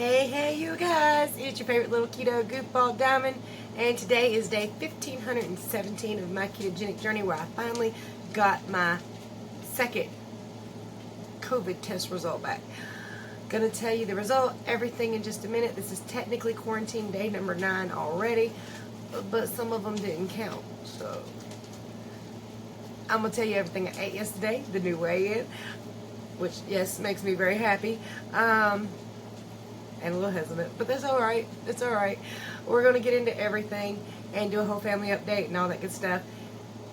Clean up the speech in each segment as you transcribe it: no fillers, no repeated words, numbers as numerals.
Hey, you guys, it's your favorite little keto goofball Diamond, and today is day 1517 of my ketogenic journey where I finally got my second COVID test result back. Gonna tell you the result, everything in just a minute. This is technically quarantine day number 9 already, but some of them didn't count, so I'm gonna tell you everything I ate yesterday, the new weigh-in, which, yes, makes me very happy. And a little hesitant, but that's alright. It's alright. We're going to get into everything and do a whole family update and all that good stuff.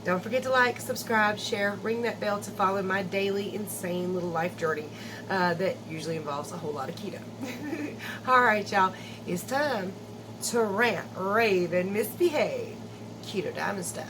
Don't forget to like, subscribe, share, ring that bell to follow my daily insane little life journey that usually involves a whole lot of keto. Alright, y'all. It's time to rant, rave, and misbehave. Keto Diamond style.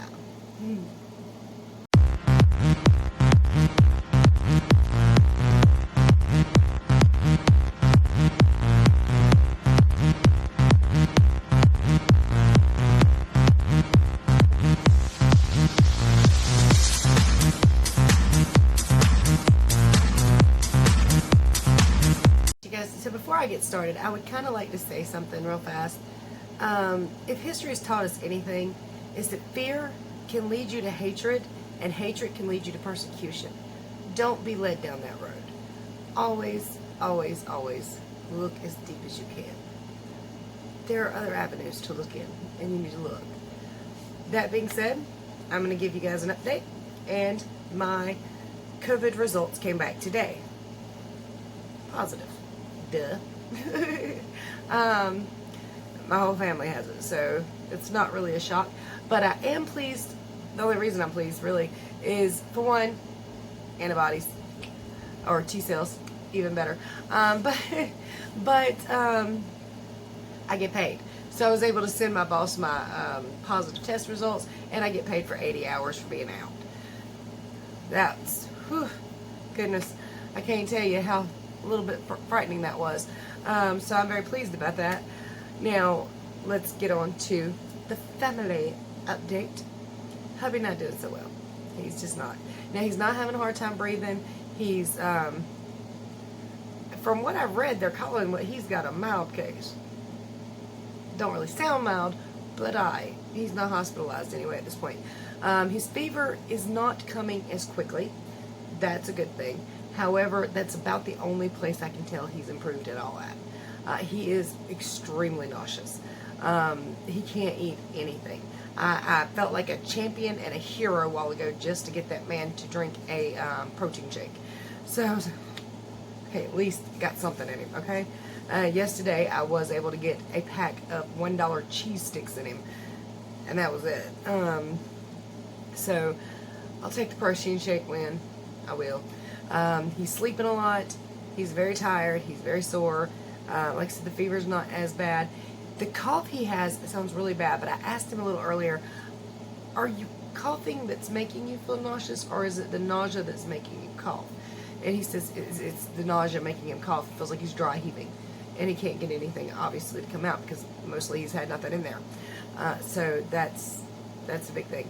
So before I get started, I would kind of like to say something real fast. If history has taught us anything, is that fear can lead you to hatred, and hatred can lead you to persecution. Don't be led down that road. Always, always, always look as deep as you can. There are other avenues to look in, and you need to look. That being said, I'm going to give you guys an update, and my COVID results came back today. Positive. Duh. My whole family has it, so it's not really a shock. But I am pleased. The only reason I'm pleased, really, is, for one, antibodies, or T cells, even better. But I get paid. So I was able to send my boss my positive test results, and I get paid for 80 hours for being out. That's, whew, goodness, I can't tell you how a little bit frightening that was. So I'm very pleased about that. Now, let's get on to the family update. Hubby not doing so well. He's just not. Now, he's not having a hard time breathing. He's, from what I've read, they're calling what he's got a mild case. Don't really sound mild, but he's not hospitalized anyway at this point. His fever is not coming as quickly. That's a good thing. However, that's about the only place I can tell he's improved at all at. He is extremely nauseous. He can't eat anything. I felt like a champion and a hero a while ago just to get that man to drink a protein shake. So I was like, okay, at least got something in him, okay? Yesterday, I was able to get a pack of $1 cheese sticks in him, and that was it. So I'll take the protein shake when I will. He's sleeping a lot. He's very tired. He's very sore. Like I said, the fever's not as bad. The cough he has sounds really bad, but I asked him a little earlier, are you coughing that's making you feel nauseous, or is it the nausea that's making you cough? And he says it's the nausea making him cough. It feels like he's dry heaving, and he can't get anything, obviously, to come out because mostly he's had nothing in there. So that's a big thing.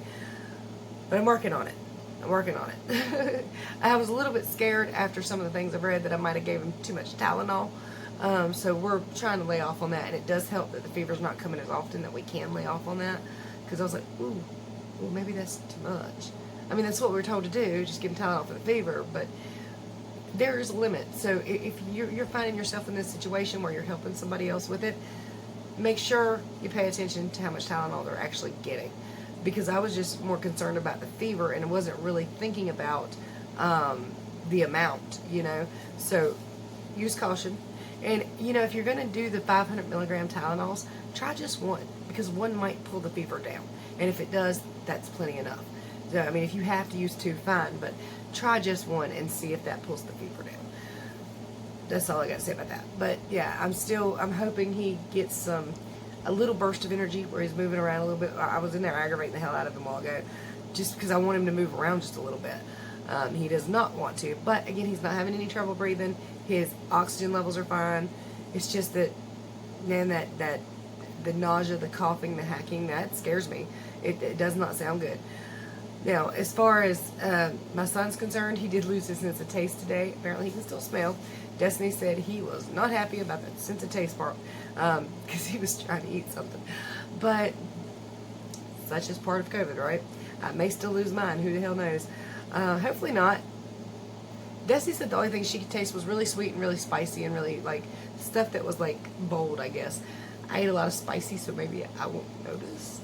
But I'm working on it. I'm working on it. I was a little bit scared after some of the things I've read that I might have gave him too much Tylenol. So we're trying to lay off on that, and it does help that the fever's not coming as often, that we can lay off on that. Because I was like, ooh, well, maybe that's too much. I mean, that's what we were told to do, just give him Tylenol for the fever, but there's a limit. So if you're finding yourself in this situation where you're helping somebody else with it, make sure you pay attention to how much Tylenol they're actually getting. Because I was just more concerned about the fever, and I wasn't really thinking about the amount, So use caution. And, if you're going to do the 500 milligram Tylenols, try just one, because one might pull the fever down. And if it does, that's plenty enough. So, I mean, if you have to use 2, fine, but try just one and see if that pulls the fever down. That's all I got to say about that. But, yeah, I'm hoping he gets a little burst of energy where he's moving around a little bit. I was in there aggravating the hell out of him a while ago just because I want him to move around just a little bit. He does not want to, but again, he's not having any trouble breathing. His oxygen levels are fine. It's just that, man, that the nausea, the coughing, the hacking, that scares me. It does not sound good. Now, as far as my son's concerned, he did lose his sense of taste today. Apparently, he can still smell. Destiny said he was not happy about the sense of taste part because he was trying to eat something. But such is part of COVID, right? I may still lose mine. Who the hell knows? Hopefully not. Destiny said the only thing she could taste was really sweet and really spicy and really, like, stuff that was, like, bold, I guess. I ate a lot of spicy, so maybe I won't notice.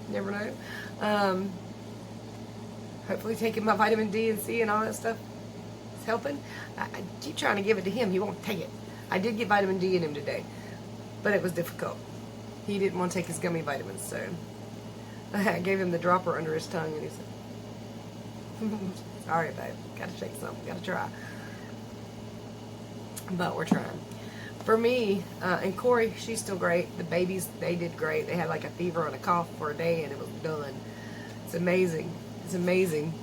Never know. Hopefully taking my vitamin D and C and all that stuff is helping. I keep trying to give it to him. He won't take it. I did get vitamin D in him today, but it was difficult. He didn't want to take his gummy vitamins, so I gave him the dropper under his tongue, and he said, sorry, babe. Gotta take something. Gotta try. But we're trying. For me, and Corey, she's still great. The babies, they did great. They had like a fever and a cough for a day, and it was done. It's amazing. It's amazing.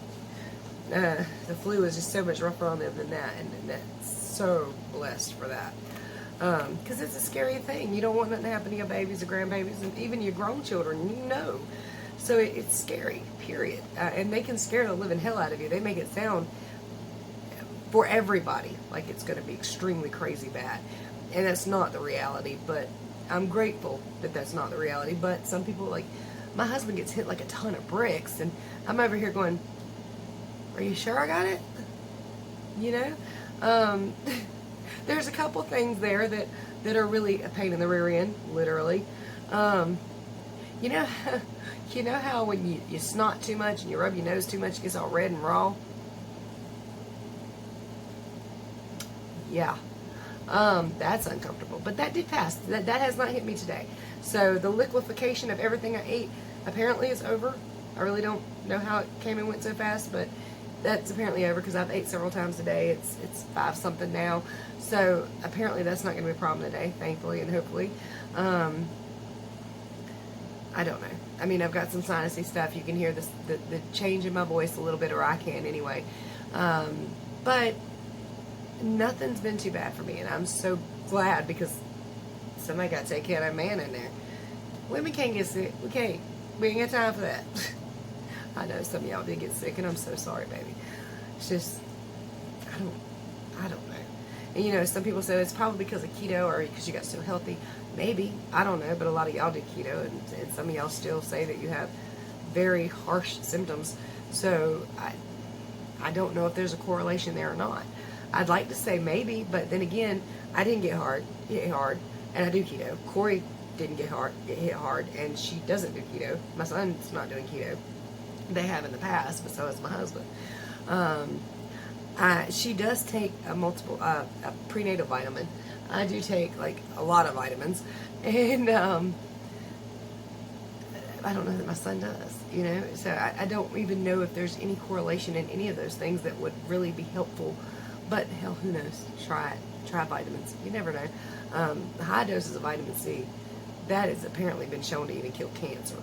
The flu is just so much rougher on them than that, and that's so blessed for that. Because it's a scary thing. You don't want nothing to happen to your babies or grandbabies, and even your grown children, you know. So it's scary, period. And they can scare the living hell out of you. They make it sound, for everybody, like it's going to be extremely crazy bad. And that's not the reality, but I'm grateful that that's not the reality. But some people, like, my husband gets hit like a ton of bricks, and I'm over here going, are you sure I got it? You know? There's a couple things there that are really a pain in the rear end, literally. You know, you know how when you snot too much and you rub your nose too much, it gets all red and raw? Yeah. That's uncomfortable. But that did pass. That has not hit me today. So the liquefaction of everything I ate apparently is over. I really don't know how it came and went so fast, but that's apparently over because I've ate several times a day. It's 5 something now. So apparently that's not going to be a problem today, thankfully and hopefully. I don't know. I mean, I've got some sinusy stuff. You can hear the change in my voice a little bit, or I can anyway. But nothing's been too bad for me, and I'm so glad because somebody got to take care of that man in there. Women can't get sick. We can't. We ain't got time for that. I know some of y'all did get sick, and I'm so sorry, baby. It's just, I don't know. And you know, some people say it's probably because of keto or because you got so healthy. Maybe. I don't know, but a lot of y'all did keto, and some of y'all still say that you have very harsh symptoms. So I don't know if there's a correlation there or not. I'd like to say maybe, but then again, I didn't get hit hard, and I do keto. Corey didn't get hit hard, and she doesn't do keto. My son's not doing keto. They have in the past, but so has my husband. She does take a prenatal vitamin. I do take like a lot of vitamins, and I don't know that my son does, you know. So I don't even know if there's any correlation in any of those things that would really be helpful. But hell, who knows? Try it. Try vitamins. You never know. High doses of vitamin C, that has apparently been shown to even kill cancer,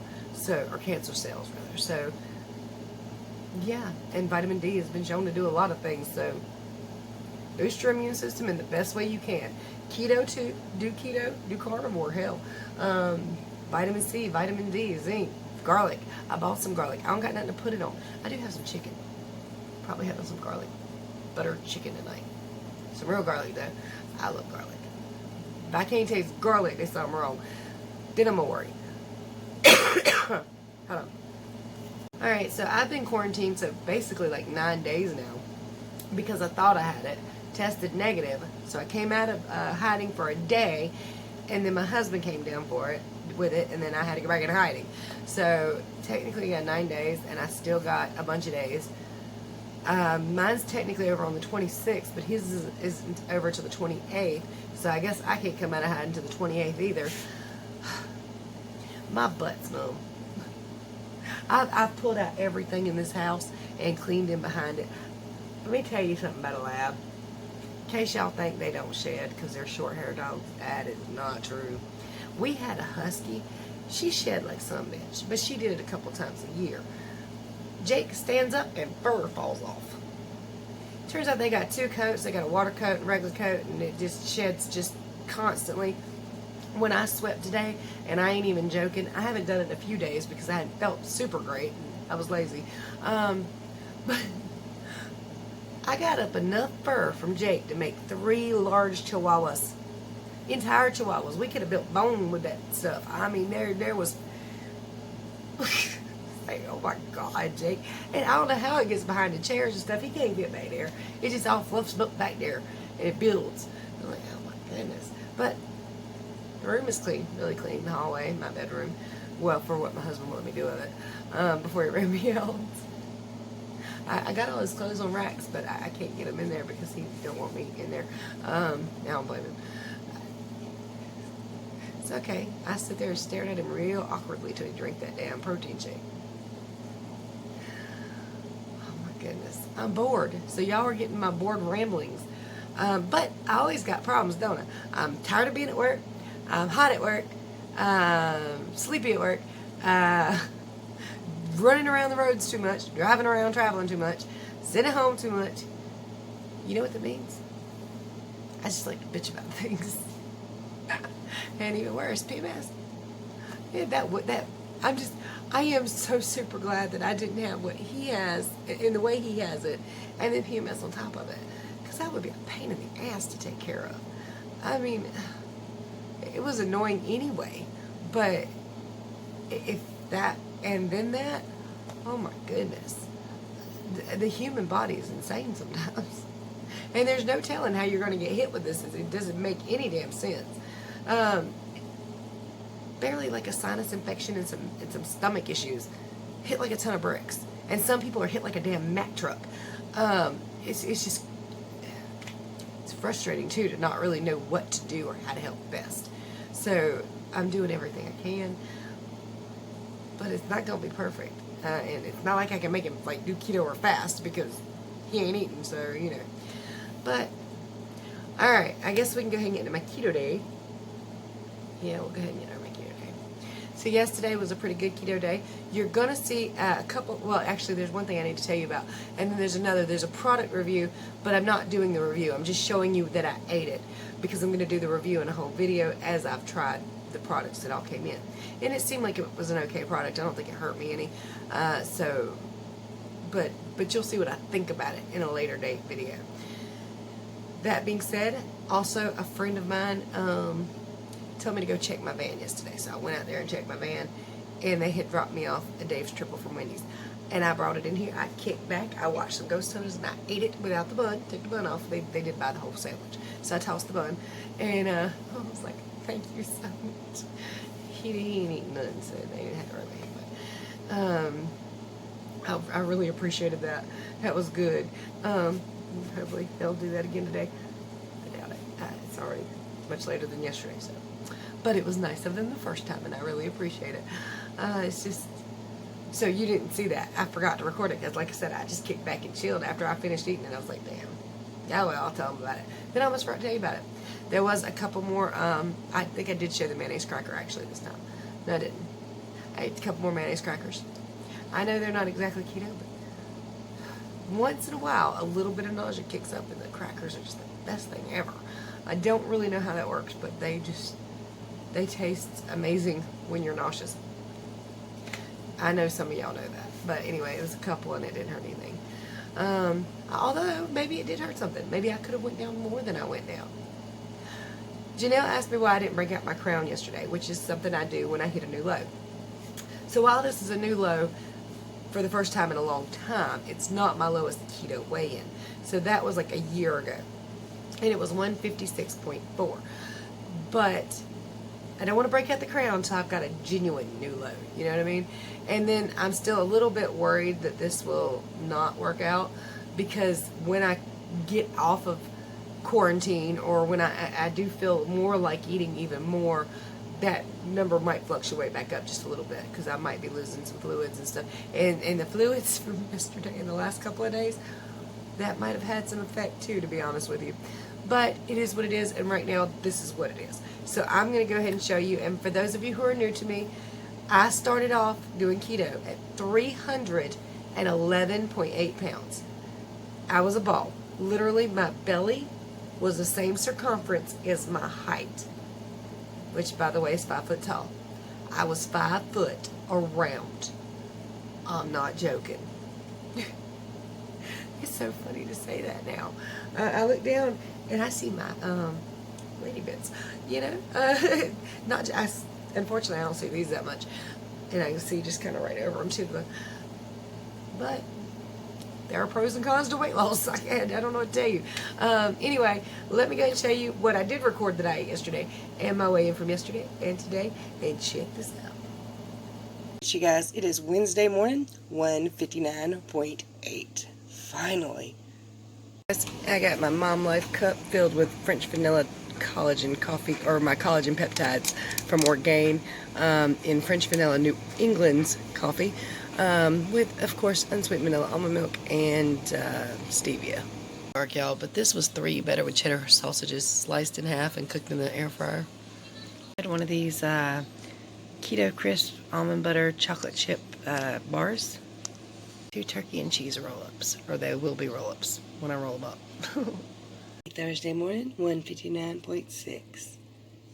or cancer cells rather. So yeah, and vitamin D has been shown to do a lot of things. So boost your immune system in the best way you can. Keto too. Do keto. Do carnivore. Hell, vitamin C, vitamin D, zinc, garlic. I bought some garlic. I don't got nothing to put it on. I do have some chicken. Probably having some garlic butter chicken tonight. Some real garlic though. I love garlic. If I can't taste garlic, there's something wrong. Then I'm gonna worry. Hold on. Alright, so I've been quarantined, so basically like 9 days now, because I thought I had it. Tested negative. So I came out of hiding for a day, and then my husband came down with it, and then I had to go back in hiding. So technically I got 9 days, and I still got a bunch of days. Mine's technically over on the 26th, but his isn't over to the 28th, so I guess I can't come out of hiding to the 28th either. My butt's numb. I've pulled out everything in this house and cleaned in behind it. Let me tell you something about a lab. In case y'all think they don't shed because they're short-haired dogs, that is not true. We had a husky. She shed like some bitch, but she did it a couple times a year. Jake stands up and fur falls off. Turns out they got 2 coats. They got a water coat and a regular coat, and it just sheds just constantly. when I swept today, and I ain't even joking, I haven't done it in a few days because I hadn't felt super great and I was lazy. But I got up enough fur from Jake to make 3 large chihuahuas. Entire chihuahuas. We could have built bone with that stuff. I mean, there was... Oh my God, Jake. And I don't know how it gets behind the chairs and stuff. He can't get back there. It just all fluffs up back there. And it builds. I'm like, oh my goodness. But the room is clean. Really clean. The hallway, my bedroom. Well, for what my husband wanted me to do with it. Before he ran me out. I got all his clothes on racks, but I can't get them in there because he don't want me in there. Now I'm blaming him. It's okay. I sit there and stared at him real awkwardly till he drank that damn protein shake. Oh my goodness. I'm bored. So y'all are getting my bored ramblings. But I always got problems, don't I? I'm tired of being at work. I'm hot at work. Sleepy at work. Running around the roads too much. Driving around, traveling too much. Sitting at home too much. You know what that means? I just like to bitch about things. And even worse, PMS. Yeah, I am so super glad that I didn't have what he has in the way he has it, and then PMS on top of it, because that would be a pain in the ass to take care of. I mean, it was annoying anyway, but if that and then that, oh my goodness, the human body is insane sometimes, and there's no telling how you're going to get hit with this. It doesn't make any damn sense. Barely like a sinus infection and some stomach issues. Hit like a ton of bricks. And some people are hit like a damn Mack truck. It's just, it's frustrating too to not really know what to do or how to help best. So I'm doing everything I can, but it's not gonna be perfect. And it's not like I can make him like do keto or fast because he ain't eating, so you know. But alright, I guess we can go ahead and get into my keto day. Yeah, we'll go ahead and get our keto day. So yesterday was a pretty good keto day. You're going to see a couple, well actually there's one thing I need to tell you about. And then there's a product review, but I'm not doing the review. I'm just showing you that I ate it. Because I'm going to do the review in a whole video as I've tried the products that all came in. And it seemed like it was an okay product. I don't think it hurt me any. But you'll see what I think about it in a later date video. That being said, also a friend of mine, told me to go check my van yesterday, so I went out there and checked my van, and they had dropped me off a Dave's Triple from Wendy's, and I brought it in here. I kicked back, I watched some ghost hunters, and I ate it without the bun. Took the bun off. They did buy the whole sandwich, so I tossed the bun, and I was like, thank you so much. He ain't eating none, so they didn't have to rub me, but I really appreciated that. That was good. Hopefully they'll do that again today. I doubt it. It's already much later than yesterday, so. But it was nice of them the first time, and I really appreciate it. It's just, so you didn't see that. I forgot to record it, because like I said, I just kicked back and chilled after I finished eating, and I was like, damn. Yeah, well, I'll tell them about it. Then I almost forgot to tell you about it. There was a couple more, I think I did show the mayonnaise cracker, actually, this time. No, I didn't. I ate a couple more mayonnaise crackers. I know they're not exactly keto, but once in a while, a little bit of nausea kicks up, and the crackers are just the best thing ever. I don't really know how that works, but they taste amazing when you're nauseous. I know some of y'all know that. But anyway, it was a couple and it didn't hurt anything. Although, maybe it did hurt something. Maybe I could have went down more than I went down. Janelle asked me why I didn't break out my crown yesterday, which is something I do when I hit a new low. So while this is a new low, for the first time in a long time, it's not my lowest keto weigh-in. So that was like a year ago. And it was 156.4. But I don't want to break out the crown until I've got a genuine new low. You know what I mean? And then I'm still a little bit worried that this will not work out, because when I get off of quarantine, or when I do feel more like eating even more, that number might fluctuate back up just a little bit, because I might be losing some fluids and stuff. And the fluids from yesterday and the last couple of days, that might have had some effect too, to be honest with you. But it is what it is, and right now this is what it is. So I'm going to go ahead and show you. And for those of you who are new to me, I started off doing keto at 311.8 pounds. I was a ball. Literally, my belly was the same circumference as my height. which by the way is 5 foot tall. I was 5 foot around. I'm not joking. It's so funny to say that now. I look down and I see my lady bits, you know. Unfortunately, I don't see these that much, and I can see just kind of right over them too. But there are pros and cons to weight loss. I don't know what to tell you. Anyway, let me go and show you what I did record that I ate yesterday and my weigh-in from yesterday and today. And check this out. You guys, it is Wednesday morning, 1:59.8. Finally. I got my Mom Life cup filled with French vanilla collagen coffee, or my collagen peptides from ORGAIN, in French vanilla New England's coffee, with, of course, unsweetened vanilla almond milk and stevia. Dark, y'all, but this was 3 better with cheddar sausages sliced in half and cooked in the air fryer. I had one of these Keto Crisp almond butter chocolate chip bars. 2 turkey and cheese roll-ups, or they will be roll-ups when I roll them up. Thursday morning, 1:59.6.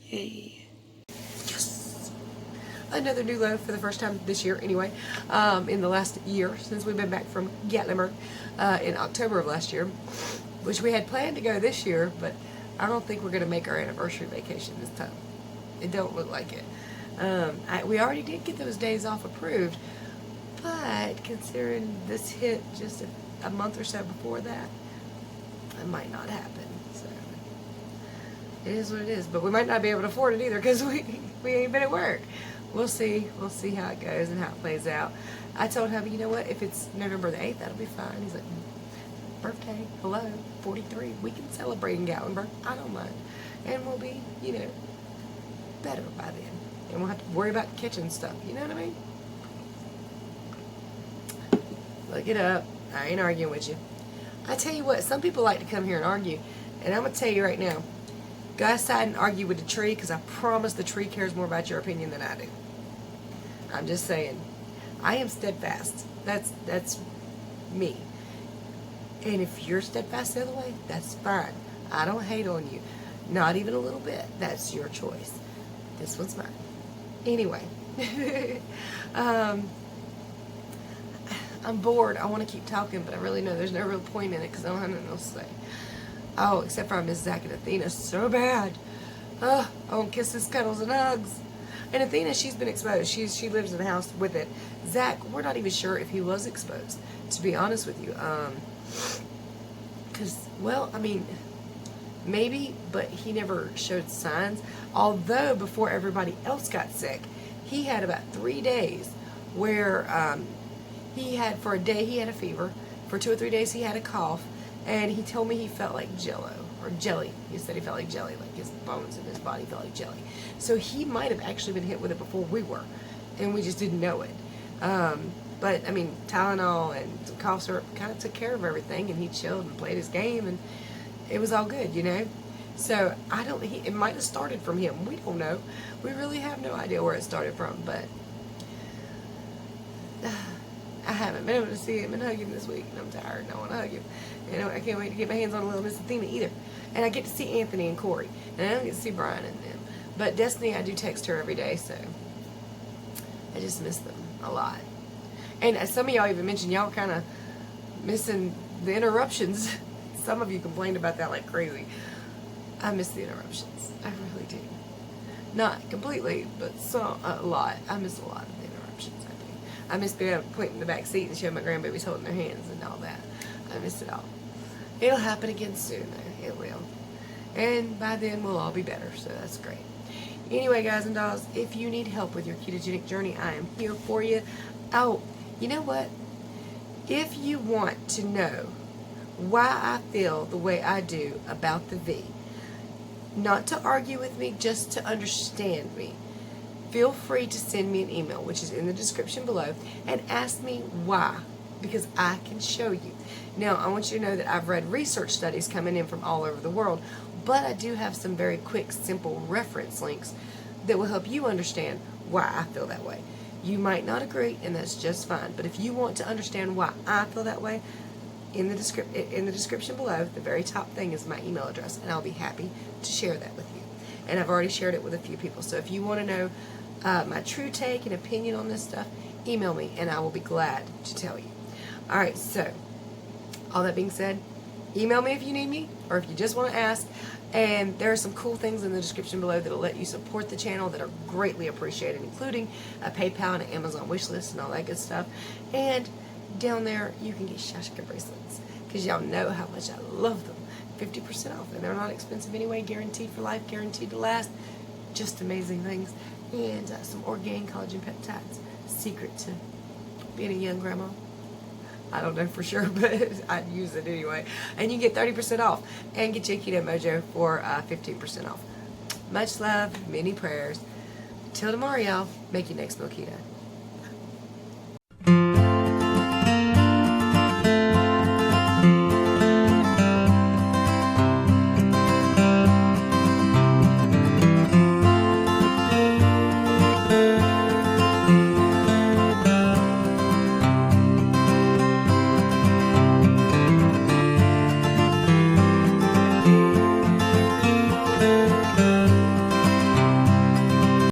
Yay. Yes! Another new low for the first time this year, anyway, in the last year, since we've been back from Gatlinburg in October of last year, which we had planned to go this year, but I don't think we're going to make our anniversary vacation this time. It don't look like it. We already did get those days off approved, but considering this hit just a month or so before that, it might not happen. So it is what it is. But we might not be able to afford it either because we ain't been at work. We'll see. We'll see how it goes and how it plays out. I told him, you know what? If it's November the 8th, that'll be fine. He's like, birthday, hello, 43. We can celebrate in Gatlinburg. I don't mind. And we'll be, you know, better by then. And we'll have to worry about kitchen stuff. You know what I mean? Look it up. I ain't arguing with you. I tell you what, some people like to come here and argue. And I'm going to tell you right now, go outside and argue with the tree, because I promise the tree cares more about your opinion than I do. I'm just saying. I am steadfast. That's me. And if you're steadfast the other way, that's fine. I don't hate on you. Not even a little bit. That's your choice. This one's mine. Anyway. I'm bored. I want to keep talking, but I really know there's no real point in it because I don't have nothing else to say. Oh, except for I miss Zach and Athena so bad. I want kisses, cuddles, and hugs. And Athena, she's been exposed. She lives in the house with it. Zach, we're not even sure if he was exposed, to be honest with you. Because, well, I mean, maybe, but he never showed signs. Although, before everybody else got sick, he had about 3 days where for a day he had a fever. For 2 or 3 days he had a cough. And he told me he felt like jello, or jelly. He said he felt like jelly, like his bones in his body felt like jelly. So he might have actually been hit with it before we were, and we just didn't know it. But, I mean, Tylenol and some cough syrup kind of took care of everything, and he chilled and played his game, and it was all good, you know? So, it might have started from him. We don't know. We really have no idea where it started from, but I haven't been able to see him and hug him this week, and I'm tired and I want to hug him. And I can't wait to get my hands on a little Miss Athena either. And I get to see Anthony and Corey, and I don't get to see Brian and them. But Destiny, I do text her every day, so I just miss them a lot. And some of y'all even mentioned y'all kind of missing the interruptions. Some of you complained about that like crazy. I miss the interruptions. I really do. Not completely, but a lot. I miss a lot of the interruptions. I do. I miss being able to point in the back seat and show my grandbabies holding their hands and all that. I miss it all. It'll happen again soon, though. It will. And by then, we'll all be better, so that's great. Anyway, guys and dolls, if you need help with your ketogenic journey, I am here for you. Oh, you know what? If you want to know why I feel the way I do about the V, not to argue with me, just to understand me, feel free to send me an email, which is in the description below, and ask me why, because I can show you. Now, I want you to know that I've read research studies coming in from all over the world, but I do have some very quick, simple reference links that will help you understand why I feel that way. You might not agree, and that's just fine, but if you want to understand why I feel that way, in the description below, the very top thing is my email address, and I'll be happy to share that with you. and I've already shared it with a few people. So if you want to know my true take and opinion on this stuff, email me, and I will be glad to tell you. All right, so all that being said, email me if you need me, or if you just want to ask. And there are some cool things in the description below that will let you support the channel that are greatly appreciated, including a PayPal and an Amazon wish list and all that good stuff. And down there, you can get Shashika bracelets, because y'all know how much I love them. 50% off, and they're not expensive anyway, guaranteed for life, guaranteed to last. Just amazing things. And some ORGAIN collagen peptides. Secret to being a young grandma. I don't know for sure, but I'd use it anyway. And you get 30% off. And get your Keto Mojo for 15% off. Much love, many prayers. Till tomorrow, y'all. Make your next meal keto.